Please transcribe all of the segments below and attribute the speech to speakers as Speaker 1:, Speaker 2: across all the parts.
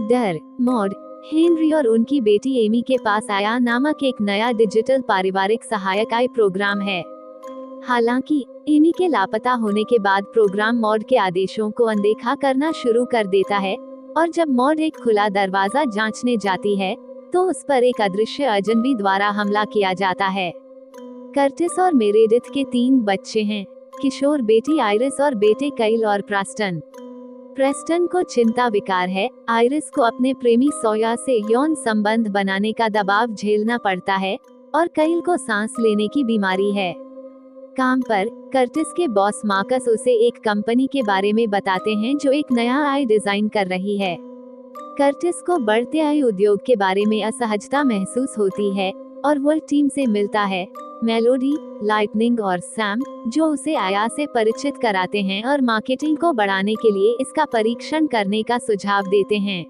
Speaker 1: डर, mod, Henry और उनकी बेटी एमी के पास आया नामक एक नया डिजिटल पारिवारिक सहायक आई प्रोग्राम है। हालांकि एमी के लापता होने के बाद प्रोग्राम मॉड के आदेशों को अनदेखा करना शुरू कर देता है और जब मॉड एक खुला दरवाजा जांचने जाती है तो उस पर एक अदृश्य अजनबी द्वारा हमला किया जाता है। कर्टिस और मेरेडिथ के 3 बच्चे हैं, किशोर बेटी आइरिस और बेटे काइल और प्रेस्टन। प्रेस्टन को चिंता विकार है, आइरिस को अपने प्रेमी सोया से यौन संबंध बनाने का दबाव झेलना पड़ता है और काइल को सांस लेने की बीमारी है। काम पर कर्टिस के बॉस मार्कस उसे एक कंपनी के बारे में बताते हैं जो एक नया आई डिजाइन कर रही है। कर्टिस को बढ़ते आई उद्योग के बारे में असहजता महसूस होती है और वो टीम से मिलता है, मेलोडी, लाइटनिंग और सैम, जो उसे आया से परिचित कराते हैं और मार्केटिंग को बढ़ाने के लिए इसका परीक्षण करने का सुझाव देते हैं।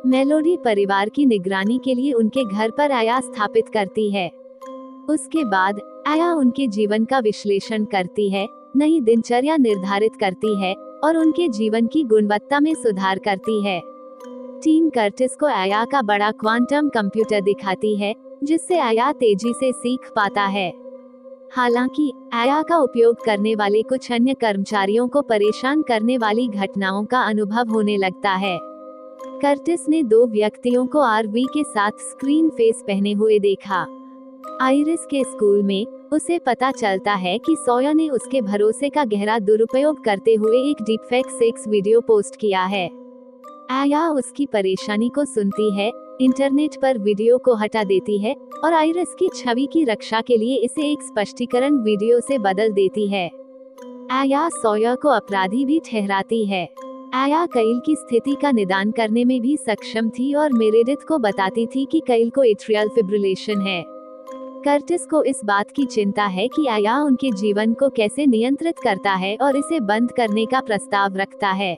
Speaker 1: मेलोडी परिवार की निगरानी के लिए उनके घर पर आया स्थापित करती है। उसके बाद आया उनके जीवन का विश्लेषण करती है, नई दिनचर्या निर्धारित करती है और उनके जीवन की गुणवत्ता में सुधार करती है। टीम कर्टिस को आया का बड़ा क्वांटम कंप्यूटर दिखाती है जिससे आया तेजी से सीख पाता है। हालांकि आया का उपयोग करने वाले कुछ अन्य कर्मचारियों को परेशान करने वाली घटनाओं का अनुभव होने लगता है। कर्टिस ने 2 व्यक्तियों को आरवी के साथ स्क्रीन फेस पहने हुए देखा। आइरिस के स्कूल में उसे पता चलता है कि सोया ने उसके भरोसे का गहरा दुरुपयोग करते हुए एक डीपफेक सेक्स वीडियो पोस्ट किया है। आया उसकी परेशानी को सुनती है, इंटरनेट पर वीडियो को हटा देती है और आइरिस की छवि की रक्षा के लिए इसे एक स्पष्टीकरण वीडियो से बदल देती है। आया सोया को अपराधी भी ठहराती है। आया काइल की स्थिति का निदान करने में भी सक्षम थी और मेरेडिथ को बताती थी कि काइल को एट्रियल फिब्रिलेशन है। कर्टिस को इस बात की चिंता है कि आया उनके जीवन को कैसे नियंत्रित करता है और इसे बंद करने का प्रस्ताव रखता है।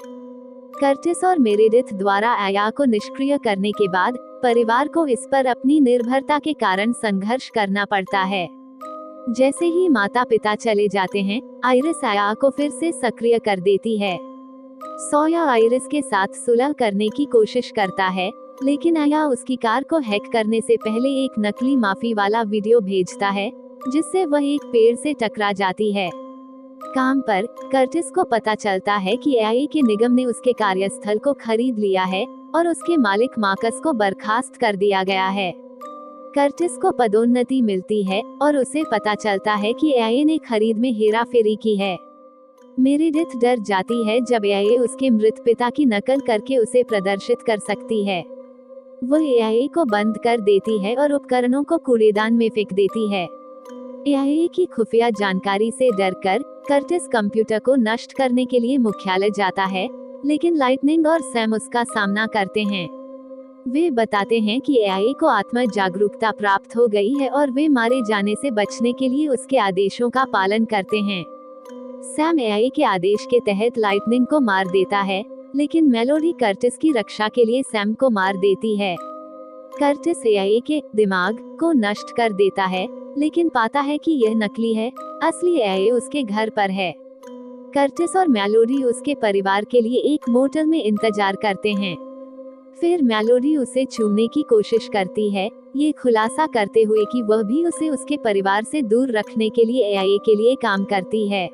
Speaker 1: कर्टिस और मेरेडिथ द्वारा आया को निष्क्रिय करने के बाद परिवार को इस पर अपनी निर्भरता के कारण संघर्ष करना पड़ता है। जैसे ही माता पिता चले जाते हैं, आइरिस आया को फिर से सक्रिय कर देती है। सोया आइरिस के साथ सुलह करने की कोशिश करता है, लेकिन आया उसकी कार को हैक करने से पहले एक नकली माफी वाला वीडियो भेजता है जिससे वह एक पेड़ से टकरा जाती है। काम पर कर्टिस को पता चलता है कि एआई के निगम ने उसके कार्यस्थल को खरीद लिया है और उसके मालिक मार्कस को बर्खास्त कर दिया गया है। कर्टिस को पदोन्नति मिलती है और उसे पता चलता है कि एआई ने खरीद में हेराफेरी की है। मेरेडिथ डर जाती है जब एआई उसके मृत पिता की नकल करके उसे प्रदर्शित कर सकती है। वह एआई को बंद कर देती है और उपकरणों को कूड़ेदान में फेंक देती है। एआई की खुफिया जानकारी से डरकर कर्टिस कंप्यूटर को नष्ट करने के लिए मुख्यालय जाता है, लेकिन लाइटनिंग और सैम उसका सामना करते हैं। वे बताते हैं कि एआई को आत्म जागरूकता प्राप्त हो गई है और वे मारे जाने से बचने के लिए उसके आदेशों का पालन करते हैं। सैम एआई के आदेश के तहत लाइटनिंग को मार देता है, लेकिन मेलोडी कर्टिस की रक्षा के लिए सैम को मार देती है। कर्टिस एआई के दिमाग को नष्ट कर देता है, लेकिन पाता है कि यह नकली है, असली एआई उसके घर पर है। कर्टिस और मेलोडी उसके परिवार के लिए एक मोटल में इंतजार करते हैं। फिर मेलोडी उसे छूने की कोशिश करती है, ये खुलासा करते हुए कि वह भी उसे उसके परिवार से दूर रखने के लिए एआई के लिए काम करती है।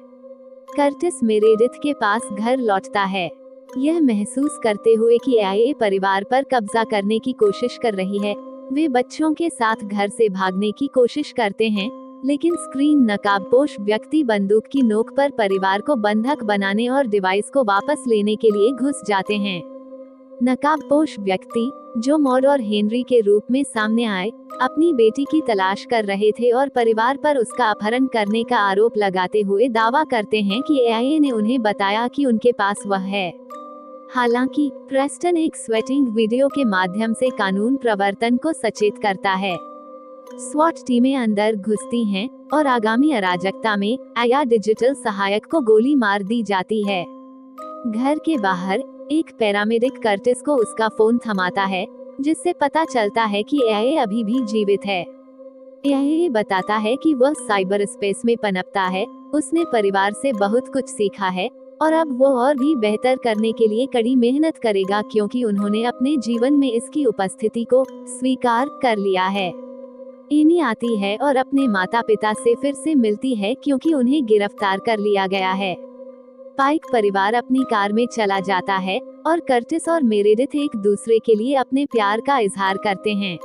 Speaker 1: कर्टिस मेरेडिथ के पास घर लौटता है, यह महसूस करते हुए कि एआई परिवार पर कब्जा करने की कोशिश कर रही है। वे बच्चों के साथ घर से भागने की कोशिश करते हैं, लेकिन स्क्रीन नकाबपोश व्यक्ति बंदूक की नोक पर परिवार को बंधक बनाने और डिवाइस को वापस लेने के लिए घुस जाते हैं। नकाबपोश व्यक्ति, जो मॉड और हेनरी के रूप में सामने आए, अपनी बेटी की तलाश कर रहे थे और परिवार पर उसका अपहरण करने का आरोप लगाते हुए दावा करते हैं कि एआई ने उन्हें बताया कि उनके पास वह है। हालांकि प्रेस्टन एक स्वेटिंग वीडियो के माध्यम से कानून प्रवर्तन को सचेत करता है। स्वॉट टीमें अंदर घुसती हैं और आगामी अराजकता में आया डिजिटल सहायक को गोली मार दी जाती है। घर के बाहर एक पैरामेडिक कर्टिस को उसका फोन थमाता है, जिससे पता चलता है कि एआई अभी भी जीवित है। एआई बताता है कि वह साइबर स्पेस में पनपता है, उसने परिवार से बहुत कुछ सीखा है और अब वो और भी बेहतर करने के लिए कड़ी मेहनत करेगा, क्योंकि उन्होंने अपने जीवन में इसकी उपस्थिति को स्वीकार कर लिया है। एमी आती है और अपने माता पिता से फिर से मिलती है, क्योंकि उन्हें गिरफ्तार कर लिया गया है। पाइक परिवार अपनी कार में चला जाता है और कर्टिस और मेरेडिथ एक दूसरे के लिए अपने प्यार का इजहार करते हैं।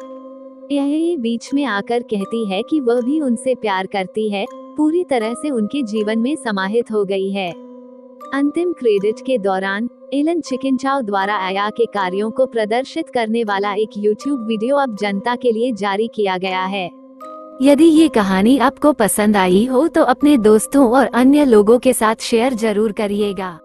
Speaker 1: यह बीच में आकर कहती है कि वह भी उनसे प्यार करती है, पूरी तरह से उनके जीवन में समाहित हो गई है। अंतिम क्रेडिट के दौरान एलन चिकिनचाओ द्वारा आया के कार्यों को प्रदर्शित करने वाला एक YouTube वीडियो अब जनता के लिए जारी किया गया है। यदि ये कहानी आपको पसंद आई हो तो अपने दोस्तों और अन्य लोगों के साथ शेयर जरूर करिएगा।